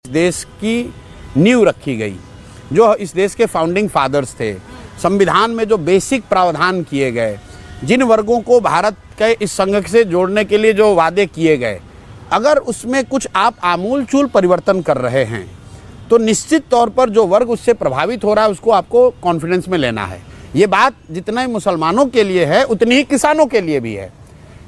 देश की नींव रखी गई, जो इस देश के फाउंडिंग फादर्स थे। संविधान में जो बेसिक प्रावधान किए गए, जिन वर्गों को भारत के इस संघ से जोड़ने के लिए जो वादे किए गए, अगर उसमें कुछ आप आमूलचूल परिवर्तन कर रहे हैं तो निश्चित तौर पर जो वर्ग उससे प्रभावित हो रहा है उसको आपको कॉन्फिडेंस में लेना है। ये बात जितना ही मुसलमानों के लिए है उतनी ही किसानों के लिए भी है।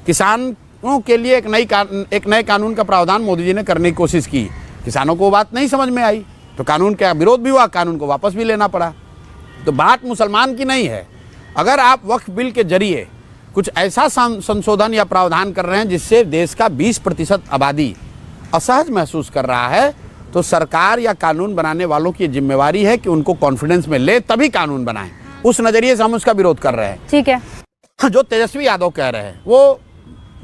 किसानों के लिए एक नए कानून का प्रावधान मोदी जी ने करने की कोशिश की, किसानों को वो बात नहीं समझ में आई तो कानून का विरोध भी हुआ, कानून को वापस भी लेना पड़ा। तो बात मुसलमान की नहीं है। अगर आप वक्फ बिल के जरिए कुछ ऐसा संशोधन या प्रावधान कर रहे हैं जिससे देश का 20% आबादी असहज महसूस कर रहा है, तो सरकार या कानून बनाने वालों की जिम्मेवारी है कि उनको कॉन्फिडेंस में ले तभी कानून बनाएं। उस नजरिए से हम उसका विरोध कर रहे हैं। ठीक है। जो तेजस्वी यादव कह रहे हैं वो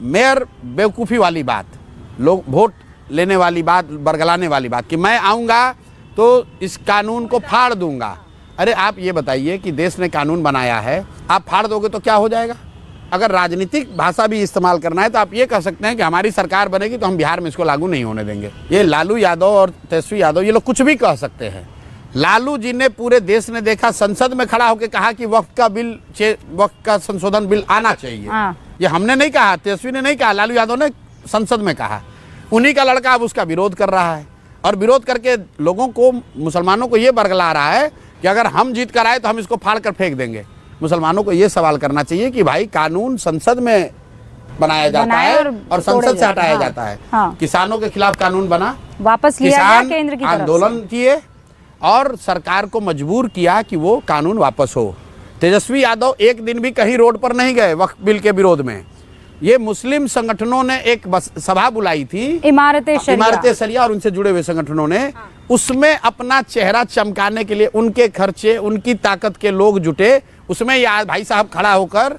मेयर बेवकूफ़ी वाली बात, लोग वोट लेने वाली बात, बरगलाने वाली बात कि मैं आऊँगा तो इस कानून को फाड़ दूंगा। अरे आप ये बताइए कि देश ने कानून बनाया है, आप फाड़ दोगे तो क्या हो जाएगा? अगर राजनीतिक भाषा भी इस्तेमाल करना है तो आप ये कह सकते हैं कि हमारी सरकार बनेगी तो हम बिहार में इसको लागू नहीं होने देंगे। ये लालू यादव और तेजस्वी यादव ये लोग कुछ भी कह सकते हैं। लालू जी ने पूरे देश ने देखा, संसद में खड़ा होकर कहा कि वक्फ का संशोधन बिल आना चाहिए। ये हमने नहीं कहा, तेजस्वी ने नहीं कहा, लालू यादव ने संसद में कहा। उन्हीं का लड़का अब उसका विरोध कर रहा है और विरोध करके लोगों को, मुसलमानों को ये बरगला रहा है कि अगर हम जीत कर आए तो हम इसको फाड़ कर फेंक देंगे। मुसलमानों को ये सवाल करना चाहिए कि भाई कानून संसद में बनाया जाता है और संसद से हटाया जाता है। किसानों के खिलाफ कानून बना, वापस लिया गया केंद्र की तरफ से। आंदोलन किए और सरकार को मजबूर किया कि वो कानून वापस हो। तेजस्वी यादव एक दिन भी कहीं रोड पर नहीं गए वक्फ बिल के विरोध में। ये मुस्लिम संगठनों ने एक सभा बुलाई थी, इमारत शरिया और उनसे जुड़े हुए संगठनों ने, उसमें अपना चेहरा चमकाने के लिए उनके खर्चे, उनकी ताकत के लोग जुटे, उसमें यार भाई साहब खड़ा होकर